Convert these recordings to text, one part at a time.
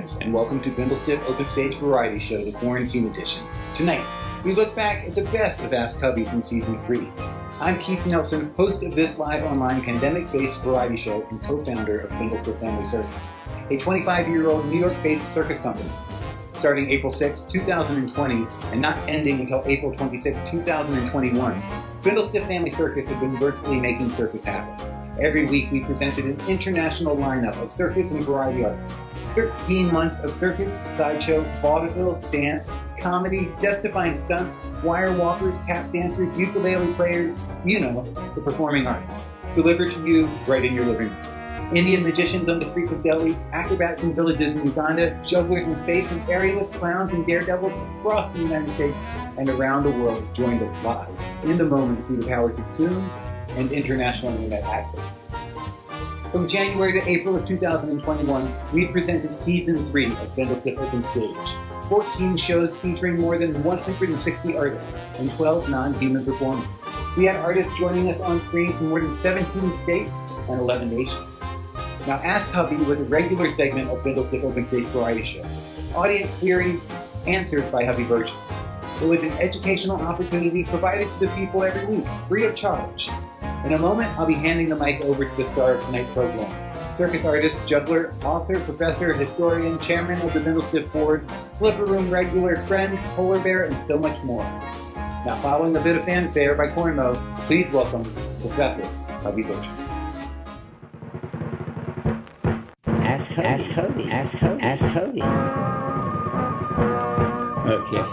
Greetings and welcome to Bindlestiff Open Stage Variety Show, the Quarantine Edition. Tonight, we look back at the best of Ask Hovey from Season 3. I'm Keith Nelson, host of this live online pandemic-based variety show and co-founder of Bindlestiff Family Circus, a 25-year-old New York-based circus company. Starting April 6, 2020, and not ending until April 26, 2021, Bindlestiff Family Circus has been virtually making circus happen. Every week we presented an international lineup of circus and variety arts. 13 months of circus, sideshow, vaudeville, dance, comedy, death-defying stunts, wire walkers, tap dancers, ukulele players, you know, the performing arts. Delivered to you right in your living room. Indian magicians on the streets of Delhi, acrobats in villages in Uganda, jugglers in space, and aerialists, clowns, and daredevils across the United States and around the world joined us live, in the moment through the powers of Zoom and international internet access. From January to April of 2021, we presented Season 3 of Bindlestiff Open Stage. 14 shows featuring more than 160 artists and 12 non-human performers. We had artists joining us on screen from more than 17 states and 11 nations. Now, Ask Hovey was a regular segment of Bindlestiff Open Stage Variety Show. Audience queries answered by Hobbyburgess. It was an educational opportunity provided to the people every week, free of charge. In a moment, I'll be handing the mic over to the star of tonight's program, circus artist, juggler, author, professor, historian, chairman of the Bindlestiff Board, Slipper Room regular, friend, polar bear, and so much more. Now, following a bit of fanfare by Cornmo, please welcome Professor Hobbyburgess. Ask Hovey. Ask Hovey. Okay.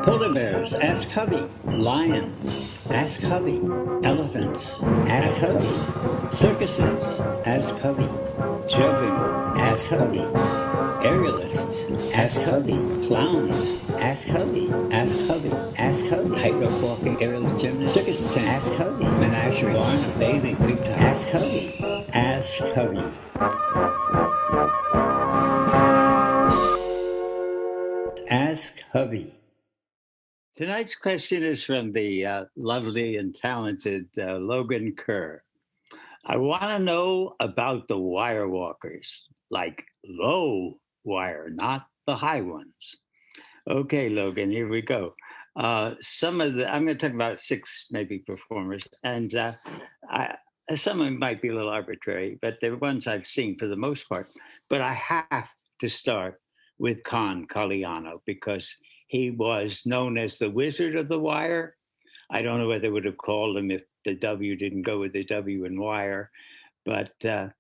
Polar bears, ask Cubby. Lions, ask Hovey. Elephants, ask Hovey. Circuses, ask Hovey. Juggling, ask Hovey. Aerialists, ask Hovey. Clowns, ask Hovey. Ask Hovey. Ask Hovey. Tightrope walking, aerial gymnast, circus tent, ask Hovey. Menagerie, barn, bathing, big time, ask Hovey. Ask Hovey. Ask Hovey. Tonight's question is from the lovely and talented Logan Kerr. I want to know about the wire walkers, like low wire, not the high ones. Okay, Logan, here we go. I'm going to talk about 6 maybe performers, and some of them might be a little arbitrary, but they're ones I've seen for the most part. But I have to start with Con Caliano because he was known as the Wizard of the Wire. I don't know whether they would have called him if the W didn't go with the W in wire, but the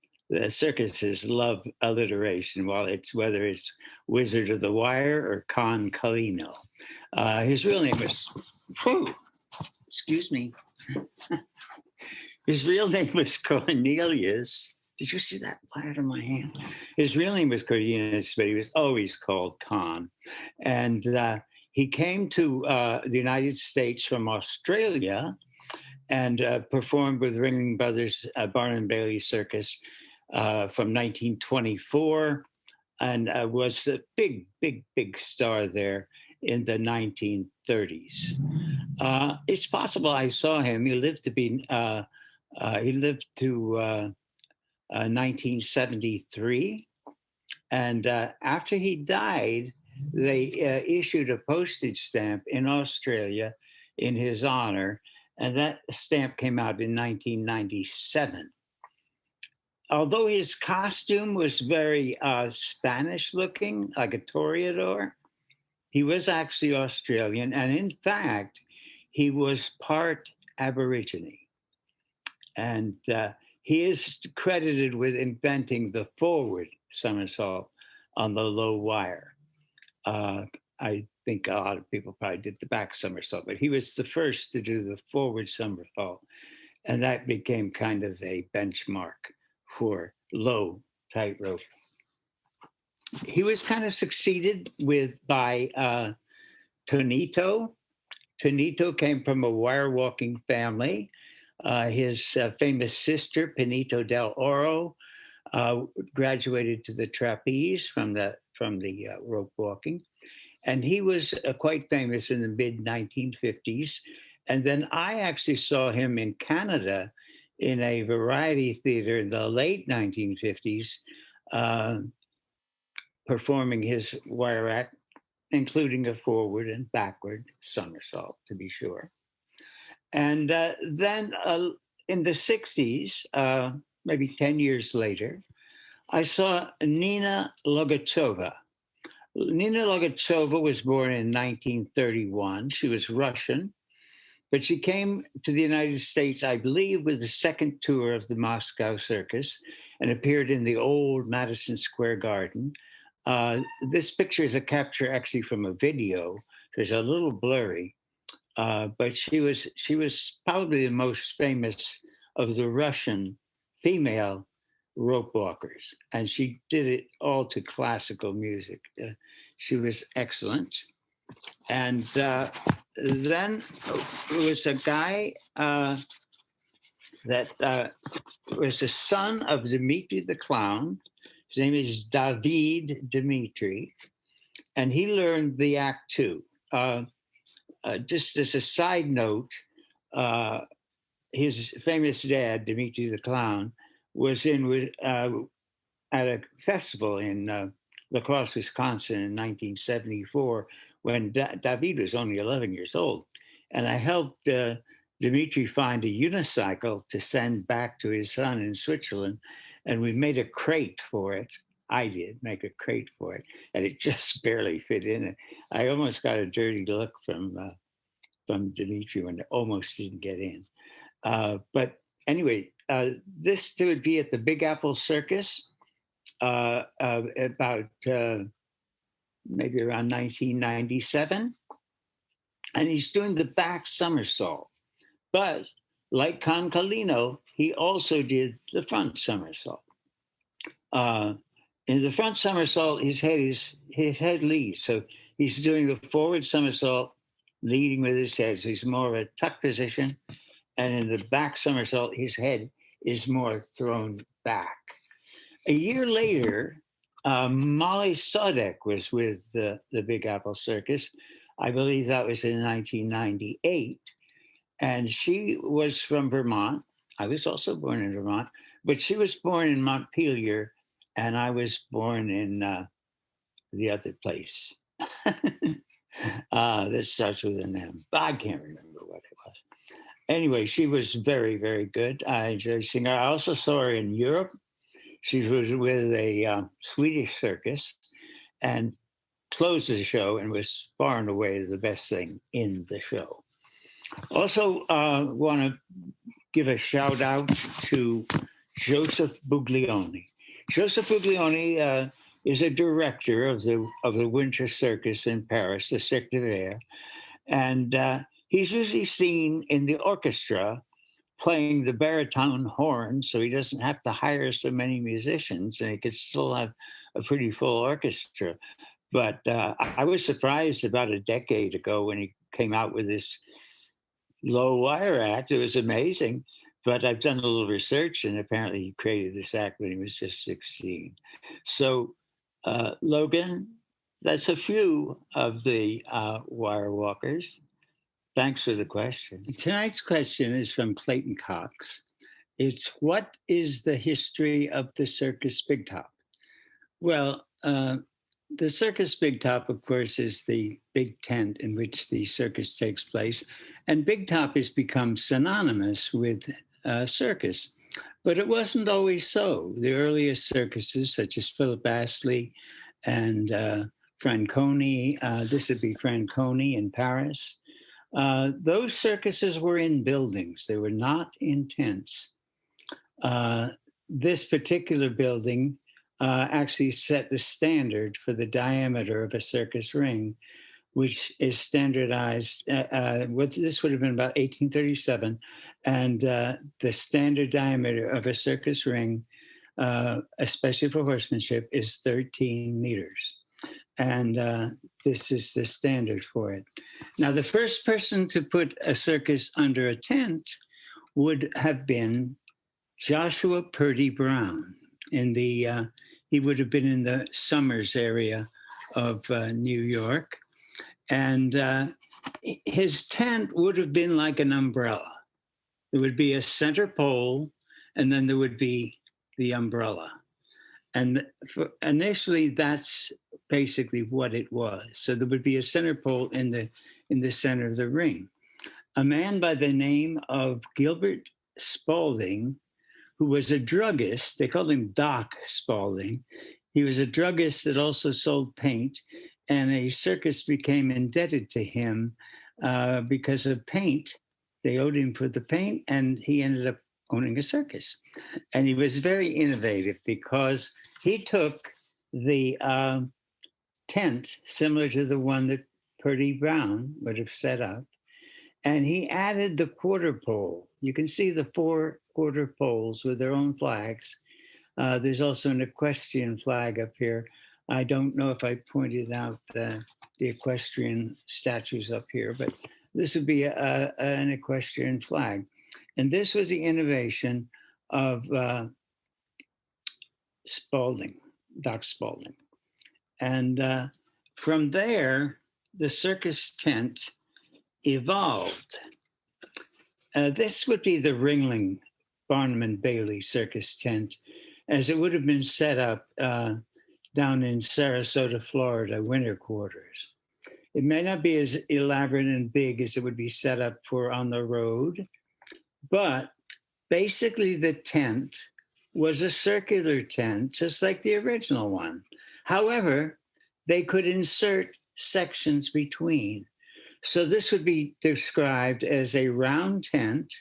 circuses love alliteration, whether it's Wizard of the Wire or Con Calino. His real name was, excuse me. His real name was Cornelius. Did you see that fly out of my hand? His real name was Cornelius, but he was always called Con. And he came to the United States from Australia and performed with Ringling Brothers Barnum and Bailey Circus from 1924 and was a big, big, big star there in the 1930s. It's possible I saw him. He lived to 1973, and after he died, they issued a postage stamp in Australia in his honor, and that stamp came out in 1997. Although his costume was very Spanish looking, like a toreador, he was actually Australian, and in fact, he was part Aborigine. And he is credited with inventing the forward somersault on the low wire. I think a lot of people probably did the back somersault, but he was the first to do the forward somersault. And that became kind of a benchmark for low tightrope. He was kind of succeeded by Tonito. Tonito came from a wire walking family. His famous sister, Pinito del Oro, graduated to the trapeze from the rope walking. And he was quite famous in the mid-1950s. And then I actually saw him in Canada in a variety theater in the late 1950s performing his wire act, including a forward and backward somersault, to be sure. And then in the 60s, maybe 10 years later, I saw Nina Logatchova. Nina Logatchova was born in 1931. She was Russian, but she came to the United States, I believe, with the second tour of the Moscow Circus and appeared in the old Madison Square Garden. This picture is a capture actually from a video. So it's a little blurry, but she was probably the most famous of the Russian female rope walkers, and she did it all to classical music. She was excellent. And then there was a guy that was the son of Dmitri the Clown. His name is David Dmitri, and he learned the act too. Just as a side note, his famous dad, Dmitri the Clown, was at a festival in La Crosse, Wisconsin in 1974 when David was only 11 years old. And I helped Dmitri find a unicycle to send back to his son in Switzerland. And we made a crate for it. I did make a crate for it, and it just barely fit in it. I almost got a dirty look from Dmitri when it almost didn't get in. But anyway, this would be at the Big Apple Circus about maybe around 1997. And he's doing the back somersault. But like Concalino, he also did the front somersault. In the front somersault, his head leads. So he's doing the forward somersault, leading with his head. So he's more of a tuck position. And in the back somersault, his head is more thrown back. A year later, Molly Sodek was with the Big Apple Circus. I believe that was in 1998. And she was from Vermont. I was also born in Vermont, but she was born in Montpelier, and I was born in the other place. This starts with an M. I can't remember what it was. Anyway, she was very, very good. I enjoyed seeing her. I also saw her in Europe. She was with a Swedish circus and closed the show and was far and away the best thing in the show. Also want to give a shout out to Joseph Buglioni. Joseph Buglioni is a director of the Winter Circus in Paris, the Cirque d'Hiver, and he's usually seen in the orchestra playing the baritone horn, so he doesn't have to hire so many musicians, and he could still have a pretty full orchestra. But I was surprised about a decade ago when he came out with this low wire act. It was amazing. But I've done a little research, and apparently he created this act when he was just 16. So, Logan, that's a few of the wire walkers. Thanks for the question. Tonight's question is from Clayton Cox. It's, what is the history of the Circus Big Top? Well, the Circus Big Top, of course, is the big tent in which the circus takes place. And Big Top has become synonymous with circus. But it wasn't always so. The earliest circuses, such as Philip Astley and Franconi, this would be Franconi in Paris, those circuses were in buildings. They were not in tents. This particular building actually set the standard for the diameter of a circus ring, which is standardized. This would have been about 1837, and the standard diameter of a circus ring, especially for horsemanship, is 13 meters. And this is the standard for it. Now, the first person to put a circus under a tent would have been Joshua Purdy Brown. He would have been in the Somers area of New York. And his tent would have been like an umbrella. There would be a center pole, and then there would be the umbrella. And initially, that's basically what it was. So there would be a center pole in the center of the ring. A man by the name of Gilbert Spaulding, who was a druggist, they called him Doc Spaulding. He was a druggist that also sold paint, and a circus became indebted to him because of paint. They owed him for the paint, and he ended up owning a circus. And he was very innovative because he took the tent, similar to the one that Purdy Brown would have set up, and he added the quarter pole. You can see the 4 quarter poles with their own flags. There's also an equestrian flag up here. I don't know if I pointed out the equestrian statues up here, but this would be an equestrian flag. And this was the innovation of Spaulding, Doc Spaulding. And from there, the circus tent evolved. This would be the Ringling Barnum and Bailey circus tent, as it would have been set up down in Sarasota, Florida, winter quarters. It may not be as elaborate and big as it would be set up for on the road, but basically the tent was a circular tent, just like the original one. However, they could insert sections between. So this would be described as a round tent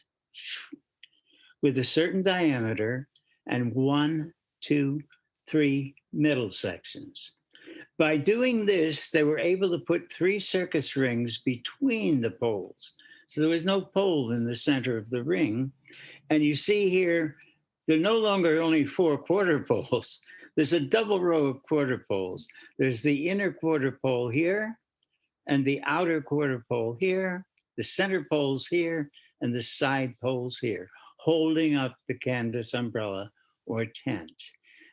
with a certain diameter and 1, 2, 3 middle sections. By doing this, they were able to put 3 circus rings between the poles. So there was no pole in the center of the ring. And you see here, there are no longer only 4 quarter poles. There's a double row of quarter poles. There's the inner quarter pole here, and the outer quarter pole here, the center poles here, and the side poles here, holding up the canvas umbrella or tent.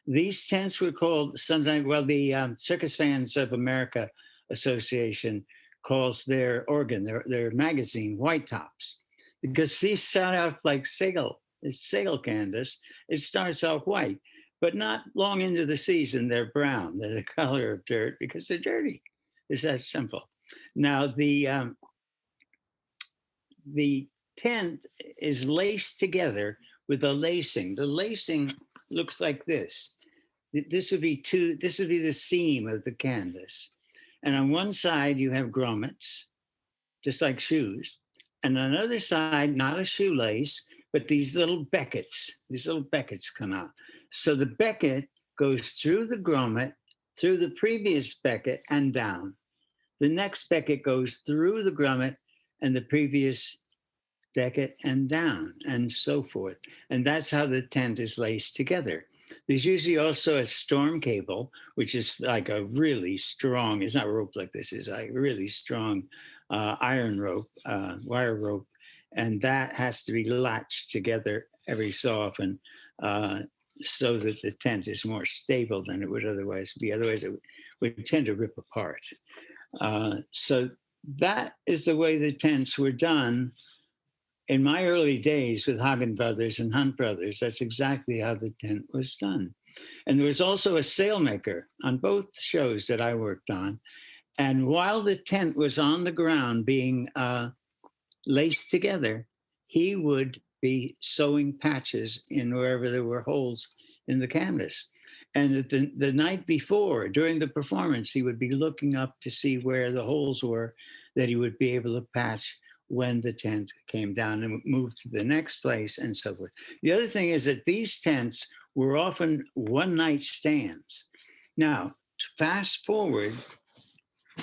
These tents were called sometimes, well, the Circus Fans of America Association calls their organ, their magazine, White Tops, because these start off like sail canvas. It starts off white, but not long into the season, they're brown. They're the color of dirt because they're dirty. It's that simple. Now, the tent is laced together with a lacing. The lacing looks like this. This would be the seam of the canvas. And on one side, you have grommets, just like shoes. And on the other side, not a shoelace, but these little beckets come out. So the becket goes through the grommet, through the previous becket and down. The next becket goes through the grommet and the previous becket and down, and so forth. And that's how the tent is laced together. There's usually also a storm cable, which is like a really strong, it's not rope like this, it's like a really strong iron rope, wire rope. And that has to be latched together every so often so that the tent is more stable than it would otherwise be. Otherwise, it would tend to rip apart. So that is the way the tents were done. In my early days with Hagen Brothers and Hunt Brothers, that's exactly how the tent was done. And there was also a sailmaker on both shows that I worked on. And while the tent was on the ground being laced together, he would be sewing patches in wherever there were holes in the canvas. And the night before, during the performance, he would be looking up to see where the holes were that he would be able to patch when the tent came down and moved to the next place and so forth. The other thing is that these tents were often one-night stands. Now, fast forward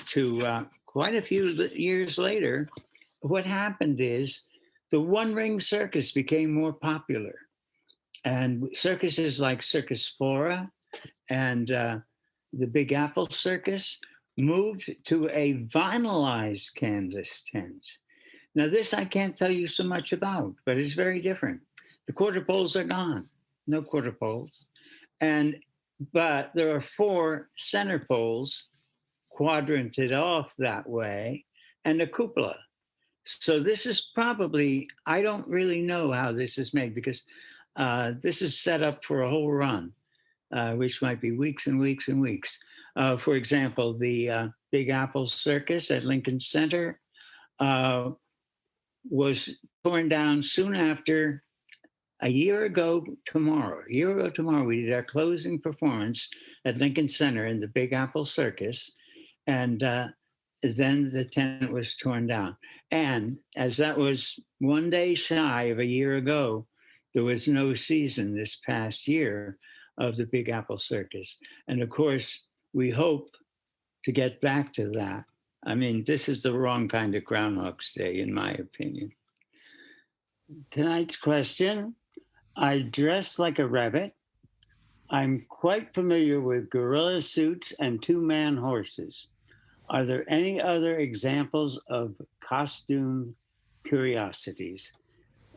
to quite a few years later, what happened is the one-ring circus became more popular. And circuses like Circus Flora and the Big Apple Circus moved to a vinylized canvas tent. Now, this I can't tell you so much about, but it's very different. The quarter poles are gone, no quarter poles. But there are 4 center poles quadranted off that way and a cupola. So this is probably, I don't really know how this is made because this is set up for a whole run. which might be weeks and weeks and weeks. For example, the Big Apple Circus at Lincoln Center was torn down soon after. A year ago tomorrow, we did our closing performance at Lincoln Center in the Big Apple Circus. And then the tent was torn down. And as that was one day shy of a year ago, there was no season this past year of the Big Apple Circus. And of course, we hope to get back to that. I mean, this is the wrong kind of Groundhog's Day, in my opinion. Tonight's question: I dress like a rabbit. I'm quite familiar with gorilla suits and two-man horses. Are there any other examples of costume curiosities?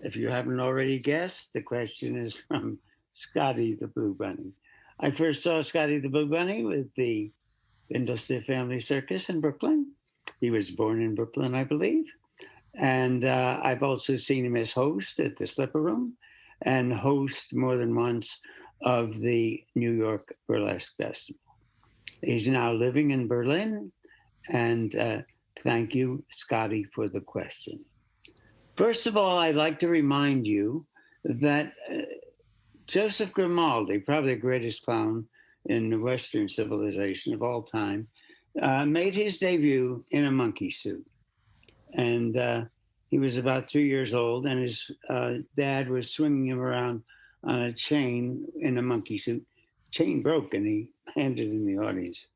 If you haven't already guessed, the question is from Scotty the Blue Bunny. I first saw Scotty the Blue Bunny with the Bindlestiff Family Circus in Brooklyn. He was born in Brooklyn, I believe. And I've also seen him as host at the Slipper Room and host more than once of the New York Burlesque Festival. He's now living in Berlin. And thank you, Scotty, for the question. First of all, I'd like to remind you that Joseph Grimaldi, probably the greatest clown in the Western civilization of all time, made his debut in a monkey suit. And he was about 3 years old, and his dad was swinging him around on a chain in a monkey suit. Chain broke, and he landed in the audience,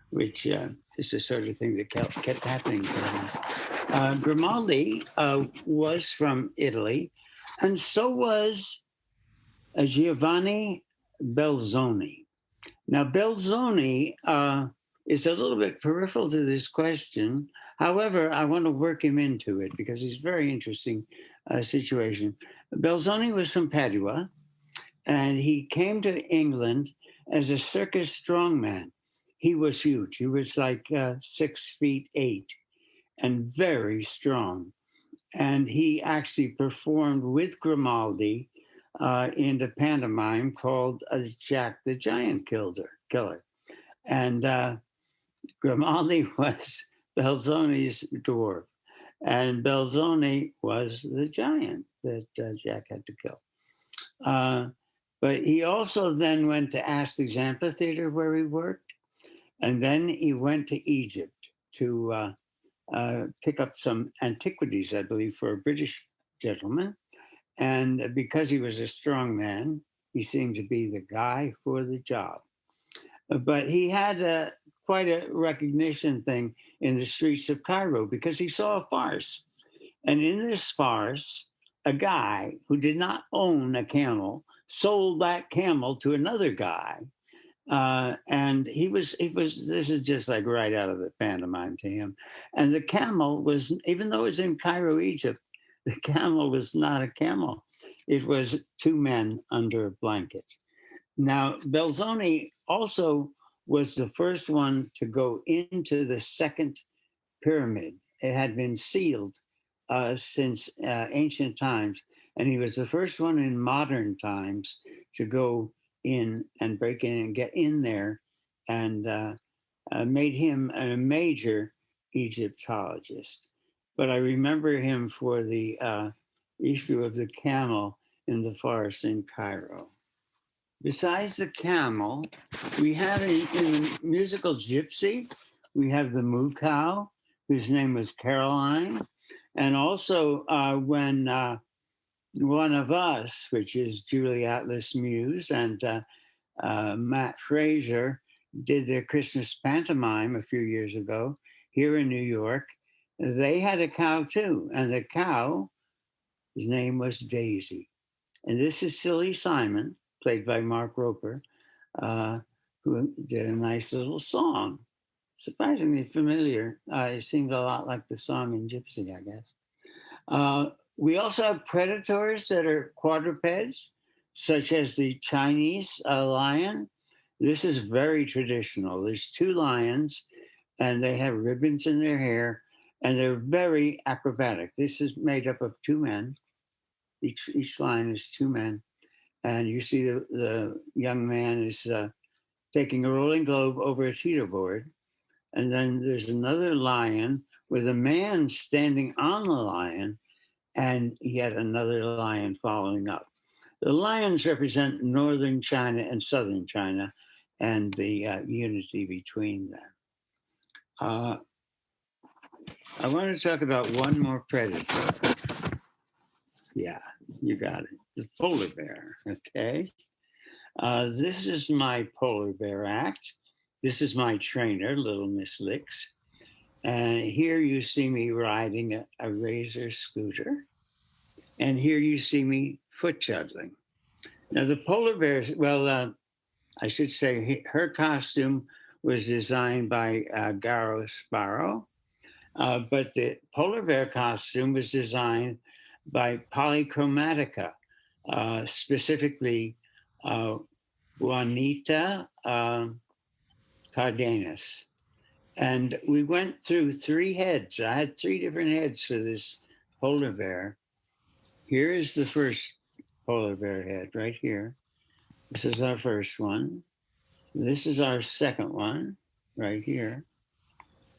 which is the sort of thing that kept happening to him. Grimaldi was from Italy, and so was Giovanni Belzoni. Now, Belzoni is a little bit peripheral to this question. However, I want to work him into it because he's a very interesting situation. Belzoni was from Padua, and he came to England as a circus strongman. He was huge. He was like 6'8" and very strong. And he actually performed with Grimaldi in the pantomime called Jack the Giant Killer. And Grimaldi was Belzoni's dwarf. And Belzoni was the giant that Jack had to kill. But he also then went to Astley's Amphitheater where he worked. And then he went to Egypt to pick up some antiquities, I believe, for a British gentleman. And because he was a strong man, he seemed to be the guy for the job. But he had quite a recognition thing in the streets of Cairo because he saw a farce. And in this farce, a guy who did not own a camel sold that camel to another guy. And this is just like right out of the pantomime to him. And the camel was, even though it was in Cairo, Egypt, the camel was not a camel. It was two men under a blanket. Now, Belzoni also was the first one to go into the second pyramid. It had been sealed since ancient times. And he was the first one in modern times to go in and break in and get in there, and made him a major Egyptologist. But I remember him for the issue of the camel in the farce in Cairo. Besides the camel, we have in the musical Gypsy, we have the moo cow, whose name was Caroline. And also when One of Us, which is Julie Atlas Muse, and Matt Fraser did their Christmas pantomime a few years ago here in New York. They had a cow too, and the cow, his name was Daisy. And this is Silly Simon, played by Mark Roper, who did a nice little song. Surprisingly familiar. It seemed a lot like the song in Gypsy, I guess. We also have predators that are quadrupeds, such as the Chinese lion. This is very traditional. There's two lions, and they have ribbons in their hair, and they're very acrobatic. This is made up of two men. Each lion is two men. And you see the young man is taking a rolling globe over a teeterboard. And then there's another lion with a man standing on the lion and yet another lion following up. The lions represent northern China and southern China and the unity between them. I want to talk about one more predator. Yeah, you got it. The polar bear, okay? This is my polar bear act. This is my trainer, Little Miss Licks. And here you see me riding a razor scooter. And here you see me foot juggling. Now the polar bear, well, I should say her costume was designed by Garo Sparrow, but the polar bear costume was designed by Polychromatica, specifically Juanita Cardenas. And we went through 3 heads. I had 3 different heads for this polar bear. Here is the first polar bear head right here. This is our first one. This is our second one right here.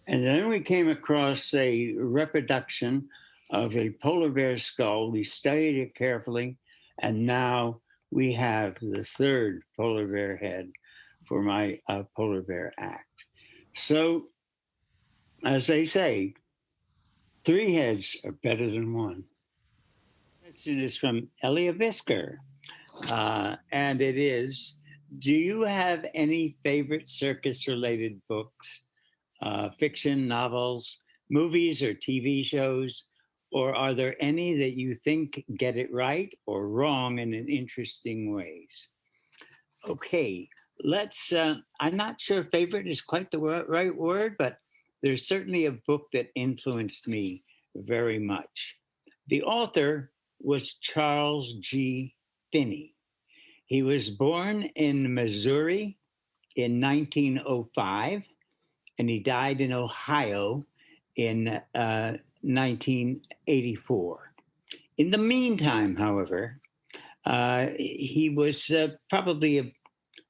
And then we came across a reproduction of a polar bear skull. We studied it carefully. And now we have the third polar bear head for my polar bear act. So, as they say, 3 heads are better than 1. This question is from Elia Bisker, and it is, do you have any favorite circus-related books, fiction, novels, movies, or TV shows, or are there any that you think get it right or wrong in interesting ways? Okay, let's, I'm not sure favorite is quite the right word, but there's certainly a book that influenced me very much. The author was Charles G. Finney. He was born in Missouri in 1905, and he died in Ohio in 1984. In the meantime, however, he was probably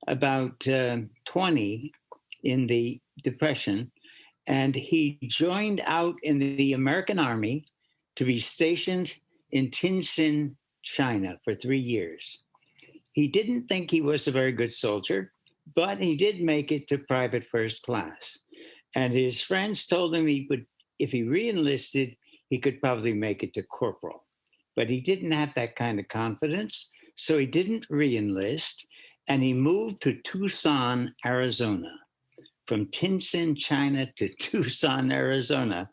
about 20 in the Depression, and he joined out in the American Army to be stationed in Tientsin, China for 3 years. He didn't think he was a very good soldier, but he did make it to private first class. And his friends told him he would, if he re-enlisted, he could probably make it to corporal. But he didn't have that kind of confidence, so he didn't re-enlist, and he moved to Tucson, Arizona. From Tientsin, China to Tucson, Arizona.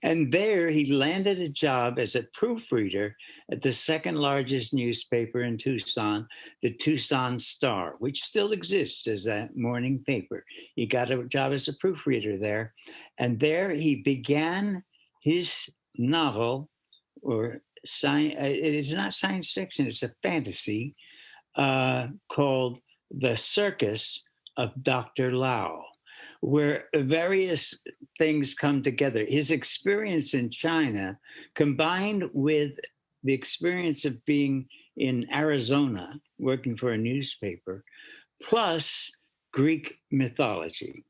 And there he landed a job as a proofreader at the second largest newspaper in Tucson, the Tucson Star, which still exists as a morning paper. He got a job as a proofreader there. And there he began his novel, or it is not science fiction, it's a fantasy, called The Circus of Dr. Lao, where various things come together. His experience in China, combined with the experience of being in Arizona, working for a newspaper, plus Greek mythology.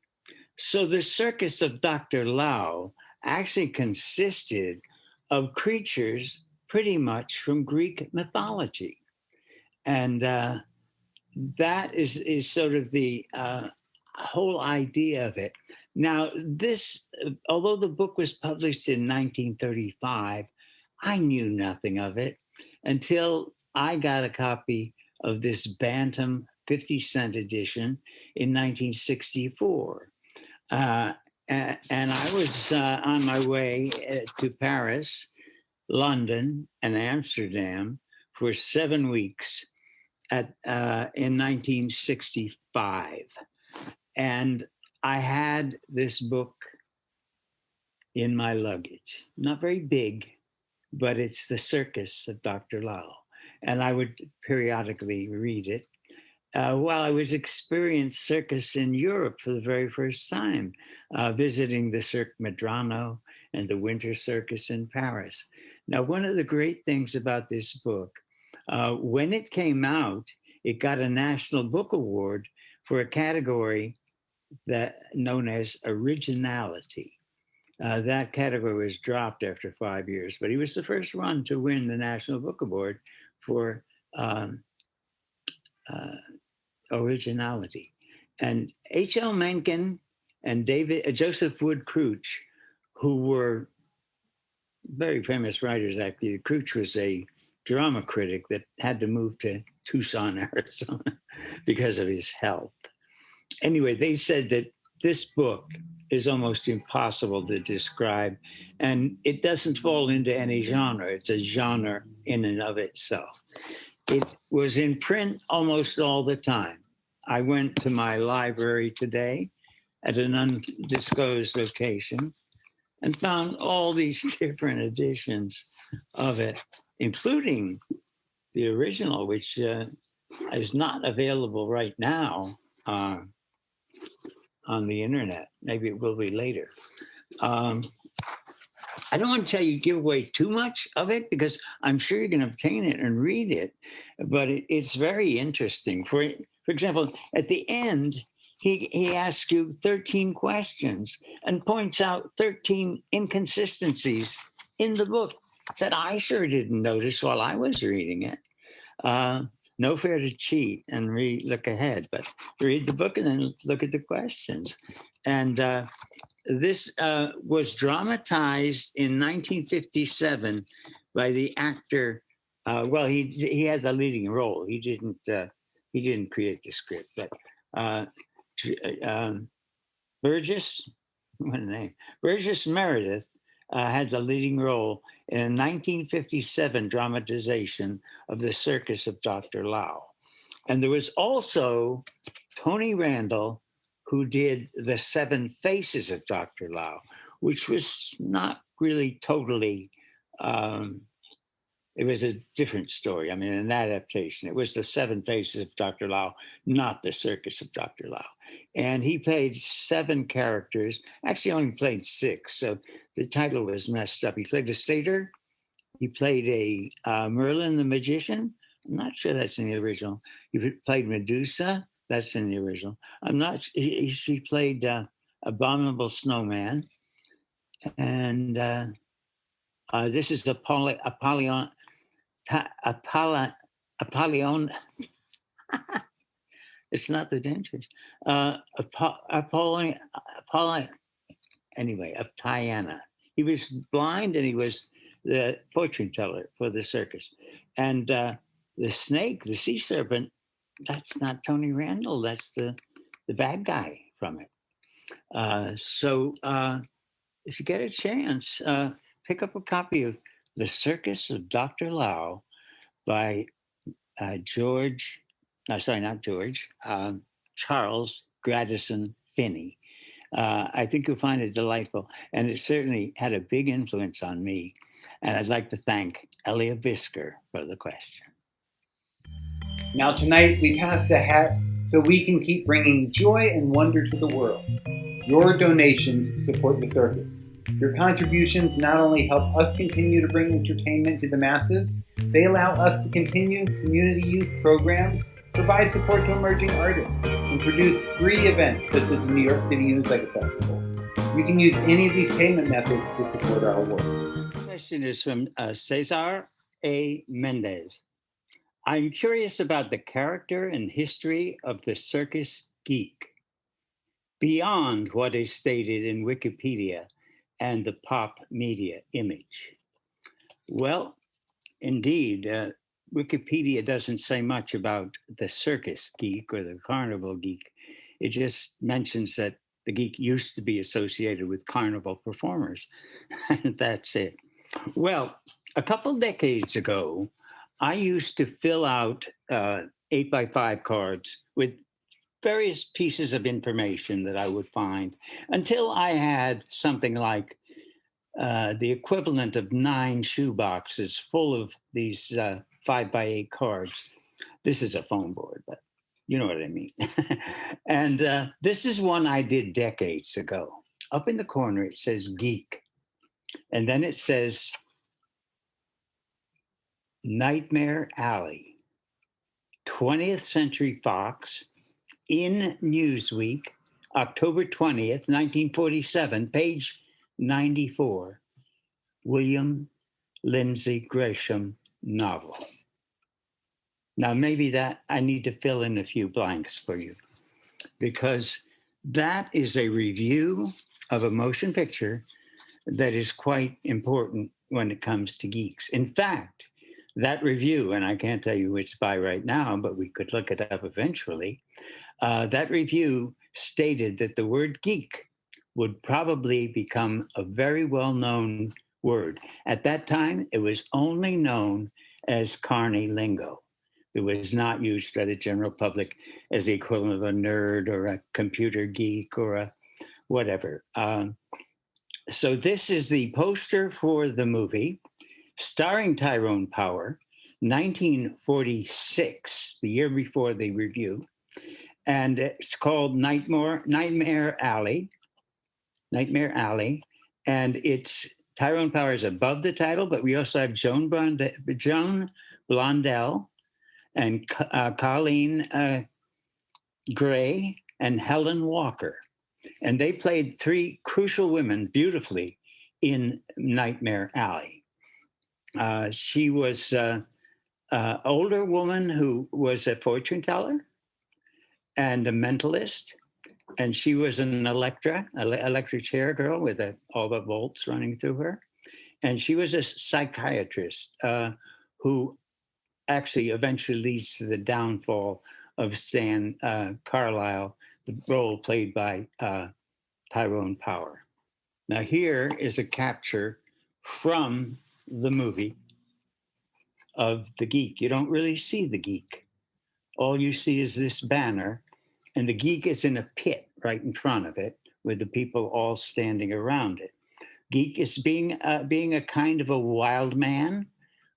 So the Circus of Dr. Lao actually consisted of creatures pretty much from Greek mythology. And that is sort of the whole idea of it. Now, this, although the book was published in 1935, I knew nothing of it until I got a copy of this Bantam 50-cent edition in 1964. And I was on my way to Paris, London, and Amsterdam for 7 weeks in 1965. And I had this book in my luggage. Not very big, but it's The Circus of Dr. Lao. And I would periodically read it while I was experiencing circus in Europe for the very first time, visiting the Cirque Medrano and the Winter Circus in Paris. Now, one of the great things about this book, when it came out, it got a National Book Award for a category that known as originality. That category was dropped after 5 years, but he was the first one to win the National Book Award for um, uh, originality. And H.L. Mencken and Joseph Wood Crouch, who were very famous writers, actually. Crouch was a drama critic that had to move to Tucson, Arizona, because of his health. Anyway, they said that this book is almost impossible to describe, and it doesn't fall into any genre. It's a genre in and of itself. It was in print almost all the time. I went to my library today at an undisclosed location and found all these different editions of it, including the original, which is not available right now on the internet. Maybe it will be later. I don't want to tell you, give away too much of it, because I'm sure you can obtain it and read it, but it's very interesting. For example, at the end, he asks you 13 questions and points out 13 inconsistencies in the book that I sure didn't notice while I was reading it. No fair to cheat and look ahead, but read the book and then look at the questions. And this was dramatized in 1957 by the actor. Well, he had the leading role. He didn't create the script, but Burgess, what a name, Burgess Meredith had the leading role in a 1957 dramatization of the Circus of Dr. Lau. And there was also Tony Randall, who did the Seven Faces of Dr. Lau, which was not really totally, it was a different story. I mean, an adaptation. It was the Seven Faces of Dr. Lau, not the Circus of Dr. Lau. And he played 7 characters, actually only played 6, so the title was messed up. He played a satyr, he played a Merlin the Magician. I'm not sure that's in the original. He played Medusa. That's in the original. I'm not. She played Abominable Snowman, and this is Apollyon. It's not the dentist. Apollyon. Anyway, of Tyana. He was blind, and he was the fortune teller for the circus. And the snake, the sea serpent, that's not Tony Randall. That's the bad guy from it. So if you get a chance, pick up a copy of The Circus of Dr. Lau by Charles Grandison Finney. I think you'll find it delightful. And it certainly had a big influence on me. And I'd like to thank Elia Bisker for the question. Now tonight we pass the hat so we can keep bringing joy and wonder to the world. Your donations support the circus. Your contributions not only help us continue to bring entertainment to the masses, they allow us to continue community youth programs, provide support to emerging artists, and produce free events such as the New York City Unicycle Festival. You can use any of these payment methods to support our work. The question is from Cesar A. Mendez. I'm curious about the character and history of the circus geek, beyond what is stated in Wikipedia and the pop media image. Well, indeed, Wikipedia doesn't say much about the circus geek or the carnival geek. It just mentions that the geek used to be associated with carnival performers. That's it. Well, a couple decades ago, I used to fill out 8x5 cards with various pieces of information that I would find until I had something like the equivalent of 9 shoe boxes full of these 5x8 cards. This is a phone board, but you know what I mean. And this is one I did decades ago. Up in the corner, it says geek. And then it says Nightmare Alley, 20th Century Fox, in Newsweek, October 20th, 1947, page 94, William Lindsay Gresham novel. Now, maybe that I need to fill in a few blanks for you, because that is a review of a motion picture that is quite important when it comes to geeks. In fact, that review, and I can't tell you which by right now, but we could look it up eventually, that review stated that the word geek would probably become a very well-known word. At that time, it was only known as carny lingo. It was not used by the general public as the equivalent of a nerd or a computer geek or a whatever. So this is the poster for the movie, starring Tyrone Power, 1946, the year before the review. And it's called Nightmare Alley. And it's Tyrone Power is above the title, but we also have Joan Blondell and Colleen Gray and Helen Walker. And they played three crucial women beautifully in Nightmare Alley. She was an older woman who was a fortune teller and a mentalist. And she was an electric chair girl with all the volts running through her. And she was a psychiatrist who actually eventually leads to the downfall of Stan Carlisle, the role played by Tyrone Power. Now here is a capture from the movie of the geek. You don't really see the geek. All you see is this banner, and the geek is in a pit right in front of it with the people all standing around it. Geek is being a kind of a wild man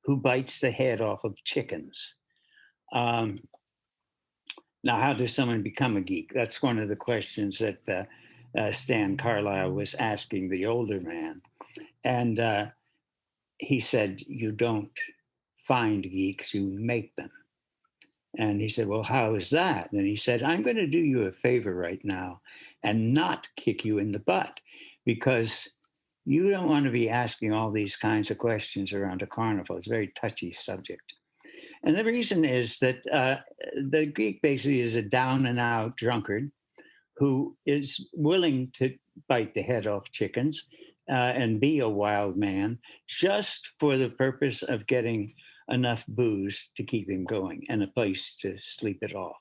who bites the head off of chickens. Now, how does someone become a geek? That's one of the questions that Stan Carlisle was asking the older man. And he said, you don't find geeks, you make them. And he said, well, how is that? And he said, I'm going to do you a favor right now and not kick you in the butt, because you don't want to be asking all these kinds of questions around a carnival. It's a very touchy subject. And the reason is that the geek basically is a down and out drunkard who is willing to bite the head off chickens and be a wild man just for the purpose of getting enough booze to keep him going and a place to sleep it off.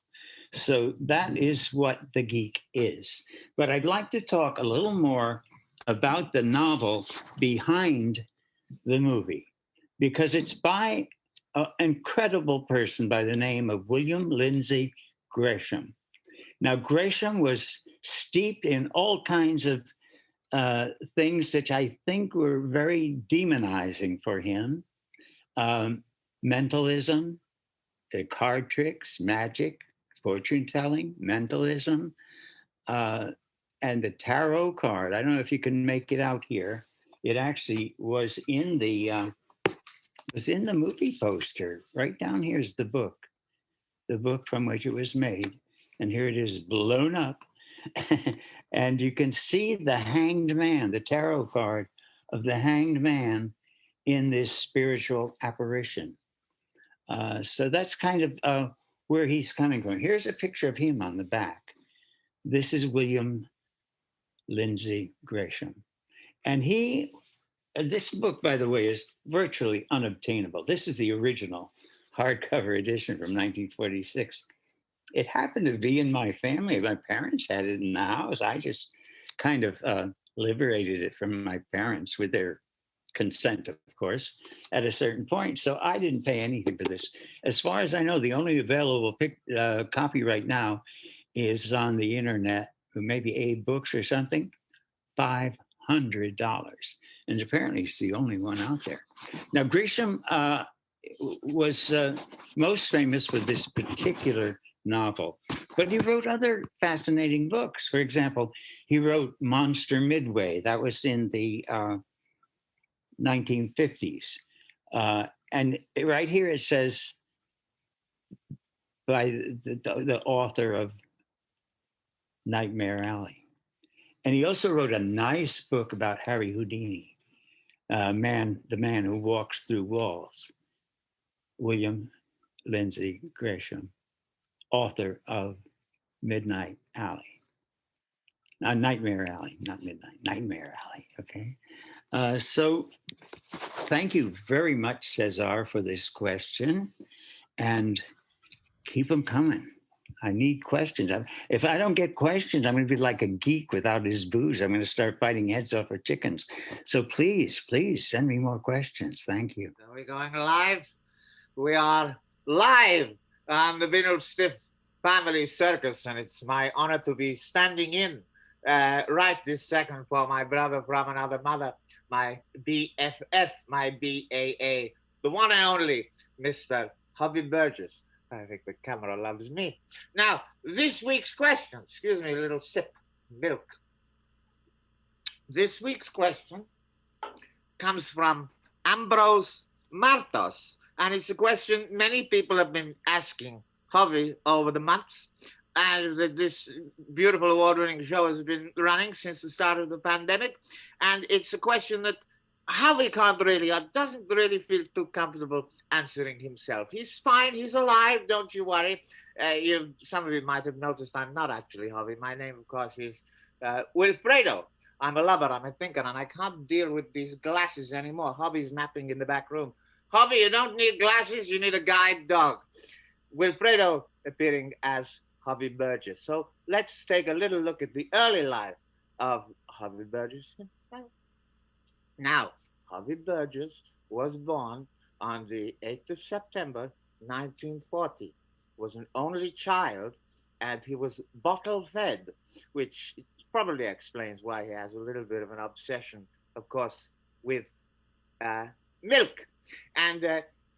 So that is what the geek is. But I'd like to talk a little more about the novel behind the movie, because it's by an incredible person by the name of William Lindsay Gresham. Now, Gresham was steeped in all kinds of things which I think were very demonizing for him. Mentalism, card tricks, magic, fortune telling, mentalism, and the tarot card. I don't know if you can make it out here. It actually was in the movie poster. Right down here's the book from which it was made, and here it is blown up, and you can see the Hanged Man, the tarot card of the Hanged Man in this spiritual apparition. So that's kind of where he's coming from. Here's a picture of him on the back. This is William Lindsay Gresham. And this book, by the way, is virtually unobtainable. This is the original hardcover edition from 1946. It happened to be in my family. My parents had it in the house. I just kind of liberated it from my parents with their consent, of course, at a certain point. So I didn't pay anything for this. As far as I know, the only available copy right now is on the internet, maybe Abe Books or something, $500. And apparently it's the only one out there. Now, Gresham was most famous for this particular novel, but he wrote other fascinating books. For example, he wrote Monster Midway. That was in the 1950s. And right here it says, by the author of Nightmare Alley. And he also wrote a nice book about Harry Houdini, the man who walks through walls. William Lindsay Gresham, author of Midnight Alley. Nightmare Alley, not Midnight, Nightmare Alley. Okay. So thank you very much, Cesar, for this question. And keep them coming. I need questions. If I don't get questions, I'm going to be like a geek without his booze. I'm going to start biting heads off of chickens. So please send me more questions. Thank you. Are we going live? We are live on the Bindlestiff family circus, and it's my honor to be standing in right this second for my brother from another mother, my BFF, my BAA, the one and only Mr. Hobbyburgess. I think the camera loves me. Now, this week's question, excuse me, a little sip of milk. This week's question comes from Ambrose Martos, and it's a question many people have been asking Hovey over the months. And this beautiful award-winning show has been running since the start of the pandemic. And it's a question that Hovey doesn't really feel too comfortable answering himself. He's fine, he's alive, don't you worry. Some of you might have noticed I'm not actually Hovey. My name, of course, is Wilfredo. I'm a lover, I'm a thinker, and I can't deal with these glasses anymore. Hovey's napping in the back room. Hovey, you don't need glasses, you need a guide dog. Wilfredo appearing as Hobbyburgess. So let's take a little look at the early life of Hobbyburgess himself. Now, Hobbyburgess was born on the 8th of September, 1940. Was an only child, and he was bottle-fed, which probably explains why he has a little bit of an obsession, of course, with milk. And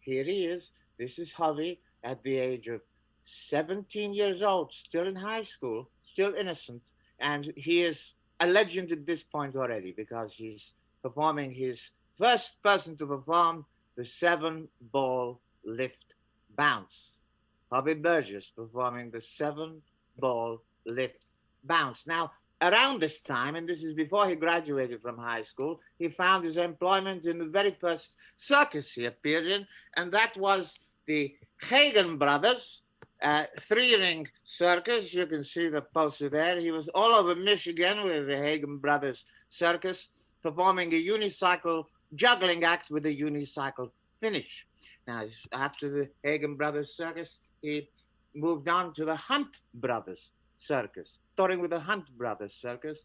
here he is. This is Hovey at the age of 17 years old, still in high school, still innocent. And he is a legend at this point already because he's performing his first person to perform the 7-ball lift bounce. Hobbyburgess performing the 7-ball lift bounce. Now, around this time, and this is before he graduated from high school, he found his employment in the very first circus he appeared in, and that was the Hagen Brothers 3-ring circus. You can see the poster there. He was all over Michigan with the Hagen Brothers Circus, performing a unicycle juggling act with a unicycle finish. Now, after the Hagen Brothers Circus, he moved on to the Hunt Brothers Circus, touring with the Hunt Brothers Circus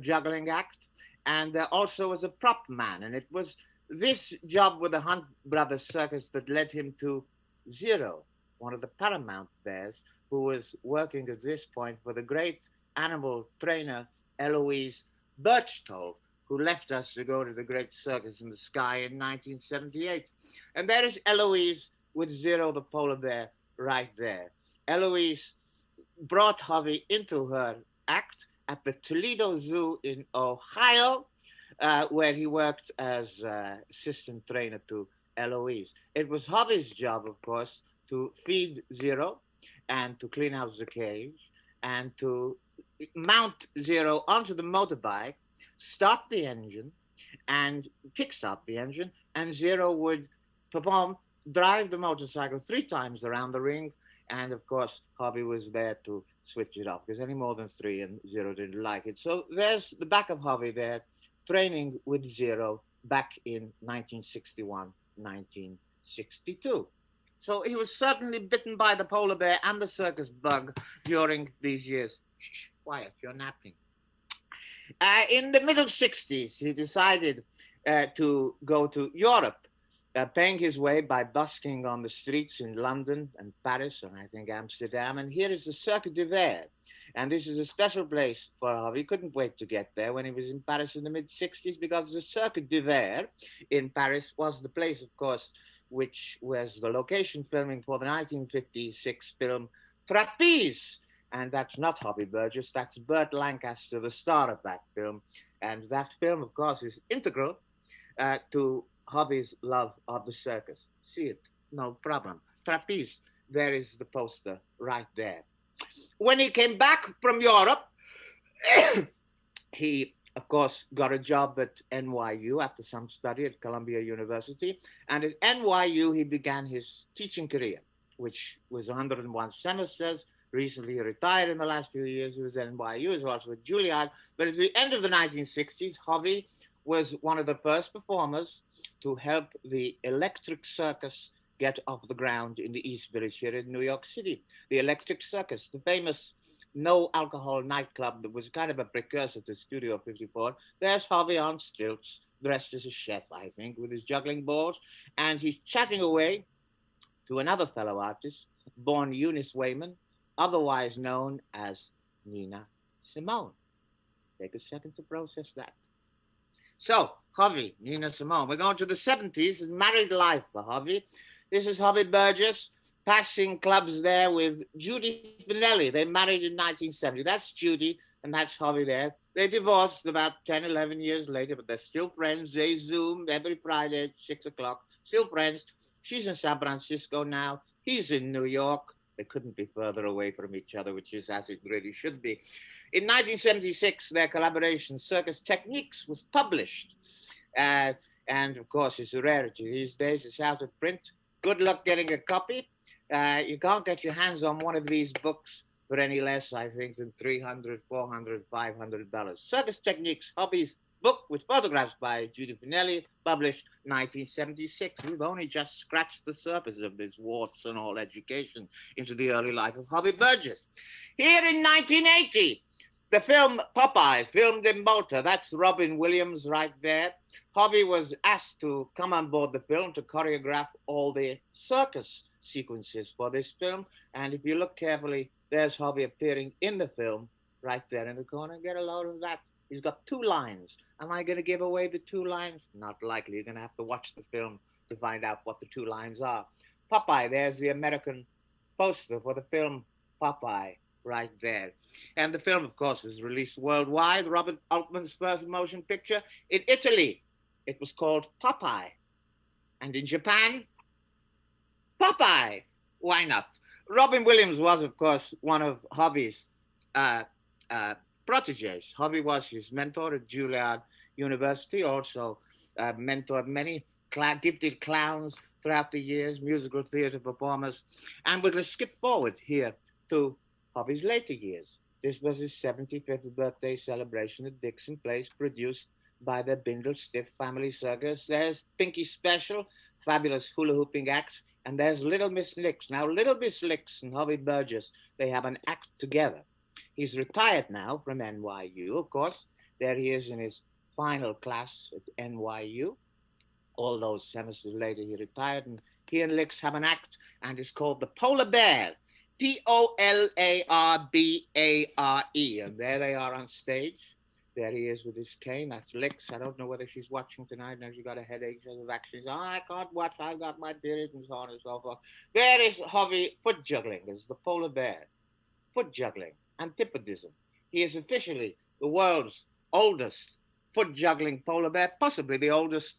juggling act, and also as a prop man. And it was this job with the Hunt Brothers Circus that led him to Zero, one of the Paramount bears, who was working at this point for the great animal trainer Eloise Birchtold, who left us to go to the great circus in the sky in 1978. And there is Eloise with Zero the polar bear right there. Eloise brought Hovey into her act at the Toledo Zoo in Ohio, where he worked as assistant trainer to Eloise. It was Hovey's job, of course, to feed Zero and to clean out the cage and to mount Zero onto the motorbike, start the engine and kickstart the engine, and Zero would drive the motorcycle 3 times around the ring. And of course, Hovey was there to switch it off because any more than 3 and Zero didn't like it. So there's the back of Hovey there, training with Zero back in 1961, 1962. So he was certainly bitten by the polar bear and the circus bug during these years. Shh, quiet, you're napping. In the middle 60s, he decided to go to Europe, paying his way by busking on the streets in London and Paris and I think Amsterdam. And here is the Cirque d'Hiver. And this is a special place for Hovey. He couldn't wait to get there when he was in Paris in the mid-60s because the Cirque d'Hiver in Paris was the place, of course, which was the location filming for the 1956 film Trapeze. And that's not Hobbyburgess, that's Burt Lancaster, the star of that film. And that film, of course, is integral to Hovey's love of the circus. See it, no problem. Trapeze, there is the poster right there. When he came back from Europe, He, of course, got a job at NYU after some study at Columbia University. And at NYU, he began his teaching career, which was 101 semesters. Recently, he retired in the last few years. He was at NYU, he was also at Juilliard. But at the end of the 1960s, Hovey was one of the first performers to help the Electric Circus get off the ground in the East Village here in New York City. The Electric Circus, the famous no alcohol nightclub that was kind of a precursor to Studio 54. There's Hovey on stilts, dressed as a chef, I think, with his juggling balls, and he's chatting away to another fellow artist, born Eunice Wayman, otherwise known as Nina Simone. Take a second to process that. So, Hovey, Nina Simone. We're going to the 70s, married life for Hovey. This is Hobbyburgess, passing clubs there with Judy Finelli. They married in 1970. That's Judy, and that's Hovey there. They divorced about 10, 11 years later, but they're still friends. They Zoom every Friday at 6 o'clock. Still friends. She's in San Francisco now. He's in New York. They couldn't be further away from each other, which is as it really should be. In 1976, their collaboration, Circus Techniques, was published. And of course, it's a rarity these days. It's out of print. Good luck getting a copy. You can't get your hands on one of these books for any less, I think, than $300, $400, $500. Circus Techniques, Hobby's book with photographs by Judy Finelli, published 1976. We've only just scratched the surface of this warts and all education into the early life of Hobbyburgess. Here in 1980, the film Popeye, filmed in Malta. That's Robin Williams right there. Hovey was asked to come on board the film to choreograph all the circus sequences for this film. And if you look carefully, there's Hovey appearing in the film right there in the corner. Get a load of that. He's got 2 lines. Am I going to give away the 2 lines? Not likely. You're going to have to watch the film to find out what the 2 lines are. Popeye, there's the American poster for the film Popeye right there. And the film, of course, was released worldwide. Robert Altman's first motion picture. In Italy, it was called Popeye. And in Japan, Popeye. Why not? Robin Williams was, of course, one of Hovey's proteges. Hovey was his mentor at Juilliard University, also mentored many gifted clowns throughout the years, musical theater performers. And we're going to skip forward here to Hovey's later years. This was his 75th birthday celebration at Dixon Place, produced by the Bindlestiff family circus. There's Pinky Special, fabulous hula hooping act, and there's Little Miss Licks. Now, Little Miss Licks and Hobbyburgess, they have an act together. He's retired now from NYU, of course. There he is in his final class at NYU. All those semesters later, he retired, and he and Licks have an act, and it's called The Polar Bear. Pollarbare. And there they are on stage. There he is with his cane. That's Licks. I don't know whether she's watching tonight. Now she's got a headache. She has a vaccine. I can't watch. I've got my period, and so on and so forth. There is Hovey foot juggling. There's the polar bear. Foot juggling. Antipodism. He is officially the world's oldest foot juggling polar bear, possibly the oldest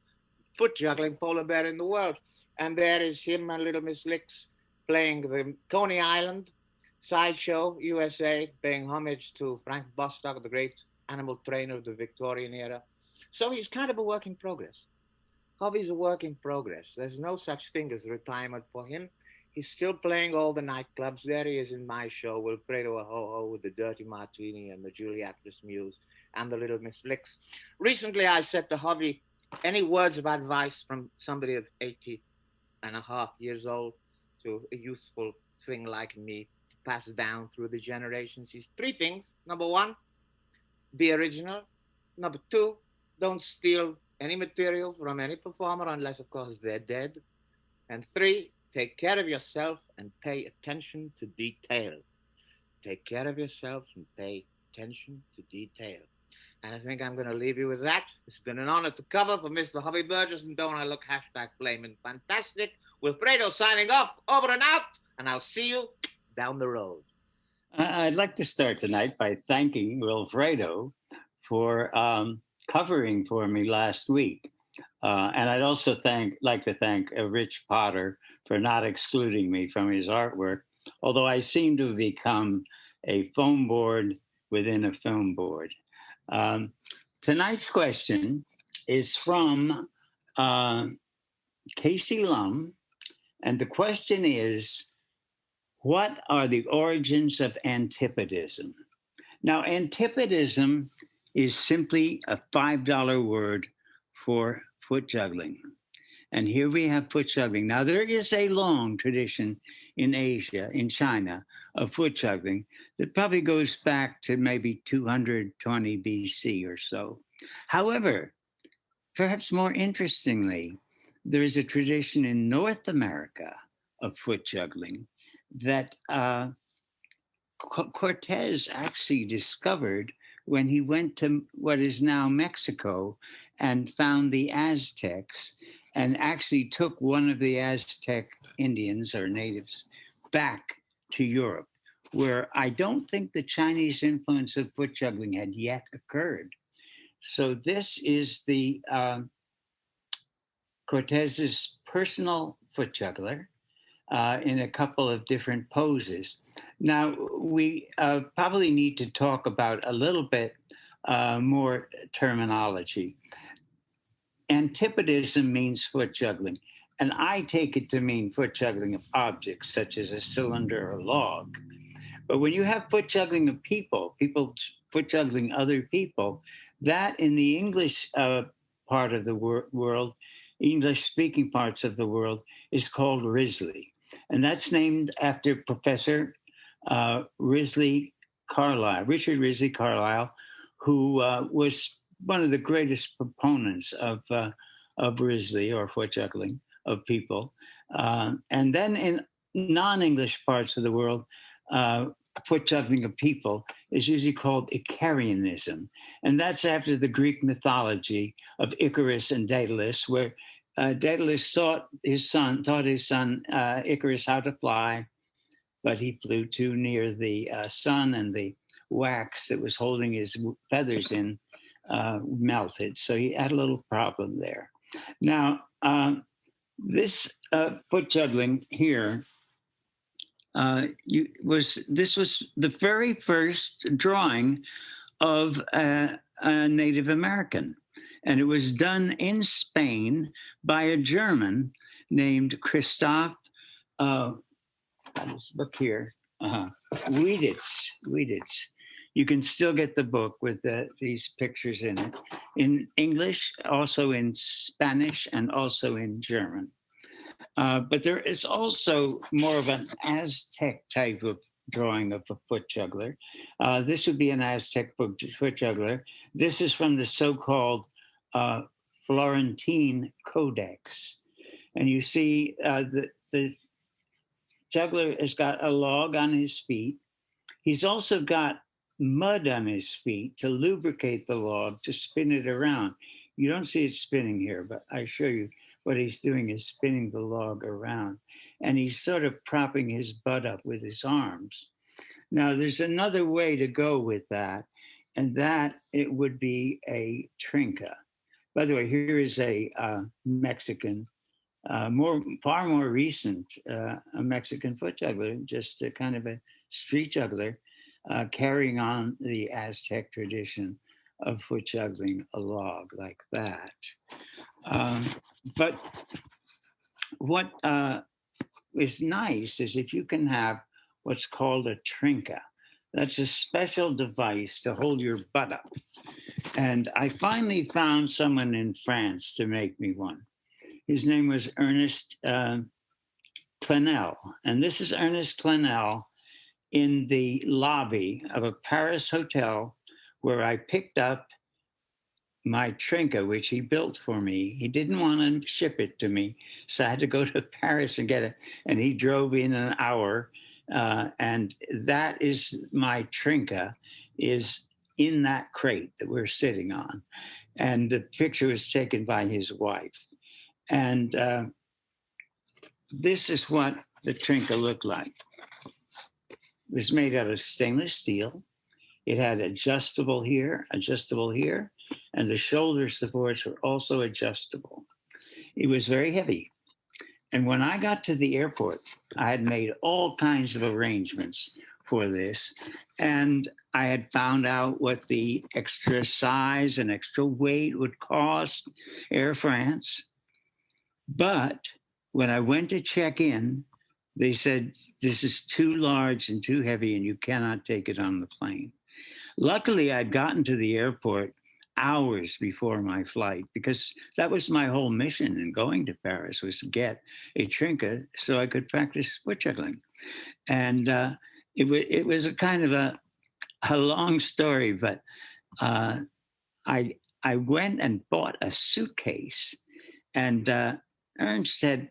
foot juggling polar bear in the world. And there is him and Little Miss Licks playing the Coney Island Sideshow, USA, paying homage to Frank Bostock, the great animal trainer of the Victorian era. So he's kind of a work in progress. Hovey's a work in progress. There's no such thing as retirement for him. He's still playing all the nightclubs. There he is in my show, Wilfredo Ahoho with the Dirty Martini and the Juliatrus Muse and the Little Miss Licks. Recently, I said to Hovey, any words of advice from somebody of 80 and a half years old to a youthful thing like me to pass down through the generations? He's 3 things. Number 1, be original. Number 2, don't steal any material from any performer unless, of course, they're dead. And 3, take care of yourself and pay attention to detail. Take care of yourself and pay attention to detail. And I think I'm going to leave you with that. It's been an honor to cover for Mr. Hobbyburgess, and don't I look #flaming fantastic. Wilfredo signing off, over and out, and I'll see you down the road. I'd like to start tonight by thanking Wilfredo for covering for me last week. And I'd also like to thank Rich Potter for not excluding me from his artwork, although I seem to have become a foam board within a foam board. Tonight's question is from Casey Lum, and the question is, what are the origins of Antipodism? Now, Antipodism is simply a $5 word for foot juggling. And here we have foot juggling. Now, there is a long tradition in Asia, in China, of foot juggling that probably goes back to maybe 220 BC or so. However, perhaps more interestingly, there is a tradition in North America of foot juggling that Cortez actually discovered when he went to what is now Mexico and found the Aztecs, and actually took one of the Aztec Indians or natives back to Europe, where I don't think the Chinese influence of foot juggling had yet occurred. So this is the Cortez's personal foot juggler in a couple of different poses. Now, we probably need to talk about a little bit more terminology. Antipodism means foot juggling, and I take it to mean foot juggling of objects such as a cylinder or log. But when you have foot juggling of people foot juggling other people, that in the English part of the world, English-speaking parts of the world, is called Risley. And that's named after Professor Richard Risley Carlisle, who was one of the greatest proponents of Risley, or foot juggling of people. And then in non-English parts of the world, foot juggling of people is usually called Icarianism. And that's after the Greek mythology of Icarus and Daedalus, where Daedalus taught his son Icarus how to fly, but he flew too near the sun, and the wax that was holding his feathers in melted. So he had a little problem there. Now, this foot juggling here this was the very first drawing of a Native American. And it was done in Spain by a German named Christoph, this book here, Wieditz. You can still get the book with these pictures in it, in English, also in Spanish, and also in German. But there is also more of an Aztec type of drawing of a foot juggler. This would be an Aztec foot juggler. This is from the so-called Florentine Codex. And you see the juggler has got a log on his feet. He's also got mud on his feet to lubricate the log, to spin it around. You don't see it spinning here, but I show you what he's doing is spinning the log around. And he's sort of propping his butt up with his arms. Now, there's another way to go with that, and that it would be a trinca. By the way, here is a Mexican, far more recent, a Mexican foot juggler, just a kind of a street juggler, carrying on the Aztec tradition of foot juggling a log like that. But what is nice is if you can have what's called a trinca. That's a special device to hold your butt up. And I finally found someone in France to make me one. His name was Ernest Clenel. And this is Ernest Clenel in the lobby of a Paris hotel where I picked up my trinca, which he built for me. He didn't want to ship it to me, so I had to go to Paris and get it. And he drove in an hour. And that is my trinca, is in that crate that we're sitting on. And the picture was taken by his wife. And this is what the trinca looked like. It was made out of stainless steel. It had adjustable here, and the shoulder supports were also adjustable. It was very heavy. And when I got to the airport, I had made all kinds of arrangements for this. And I had found out what the extra size and extra weight would cost Air France. But when I went to check in, they said, this is too large and too heavy and you cannot take it on the plane. Luckily, I'd gotten to the airport hours before my flight, because that was my whole mission in going to Paris, was to get a trinket so I could practice foot juggling. And it was a kind of a long story, but I went and bought a suitcase, and Ernest had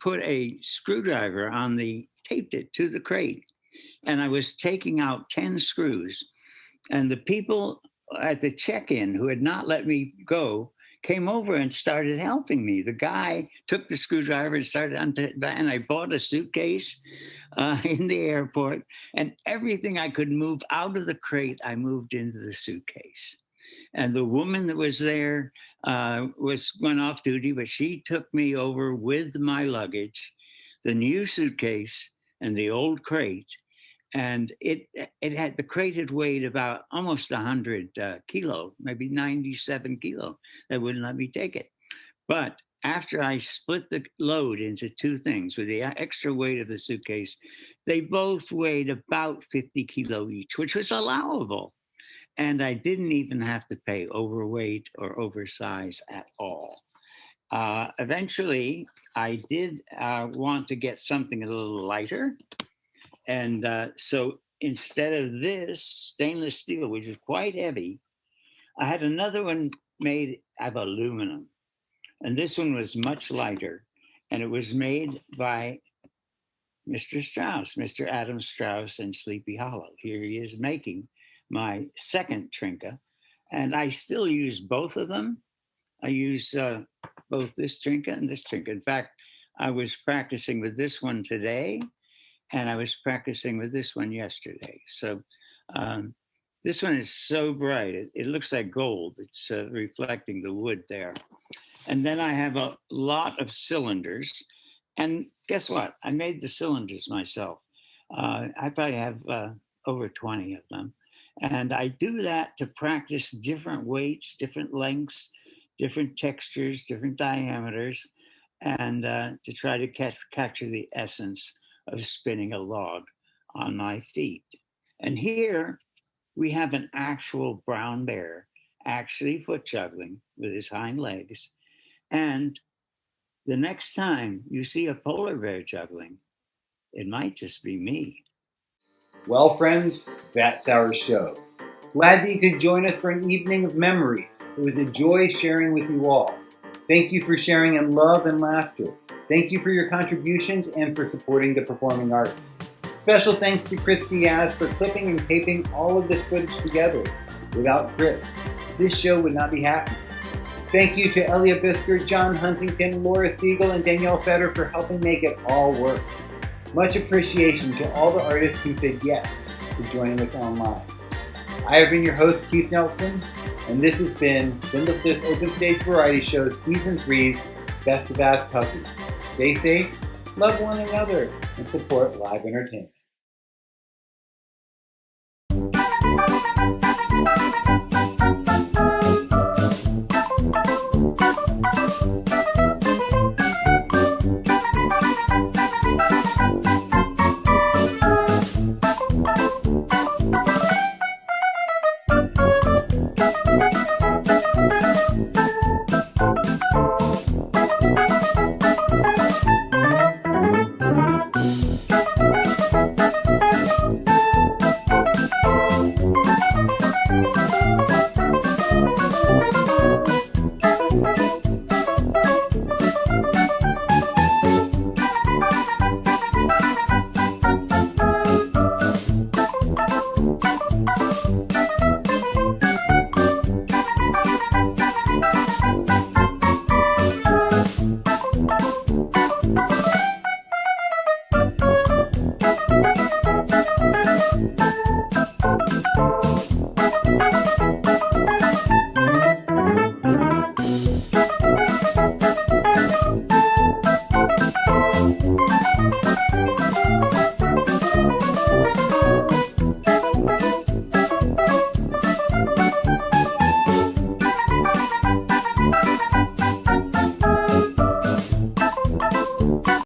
put a screwdriver on taped it to the crate, and I was taking out 10 screws, and the people at the check-in who had not let me go came over and started helping me. The guy took the screwdriver and started and I bought a suitcase in the airport, and everything I could move out of the crate, I moved into the suitcase. And the woman that was there went off duty, but she took me over with my luggage, the new suitcase and the old crate. And the crate had weighed about almost 100 kilo, maybe 97 kilo. They wouldn't let me take it. But after I split the load into two things with the extra weight of the suitcase, they both weighed about 50 kilo each, which was allowable. And I didn't even have to pay overweight or oversize at all. Eventually, I did want to get something a little lighter. And so instead of this stainless steel, which is quite heavy, I had another one made of aluminum. And this one was much lighter. And it was made by Mr. Strauss, Mr. Adam Strauss in Sleepy Hollow. Here he is making my second trinket. And I still use both of them. I use both this trinket and this trinket. In fact, I was practicing with this one today, and I was practicing with this one yesterday. So this one is so bright. It looks like gold. It's reflecting the wood there. And then I have a lot of cylinders. And guess what? I made the cylinders myself. I probably have over 20 of them. And I do that to practice different weights, different lengths, different textures, different diameters, and to try to capture the essence of spinning a log on my feet. And here we have an actual brown bear actually foot juggling with his hind legs. And the next time you see a polar bear juggling, it might just be me. Well, friends, that's our show. Glad that you could join us for an evening of memories. It was a joy sharing with you all. Thank you for sharing in love and laughter. Thank you for your contributions and for supporting the performing arts. Special thanks to Chris Diaz for clipping and taping all of this footage together. Without Chris, this show would not be happening. Thank you to Elia Bisker, John Huntington, Laura Siegel, and Danielle Fetter for helping make it all work. Much appreciation to all the artists who said yes to joining us online. I have been your host, Keith Nelson, and this has been Bindlestiff's Open Stage Variety Show Season 3's Best of Ask Hovey. Stay safe, love one another, and support live entertainment.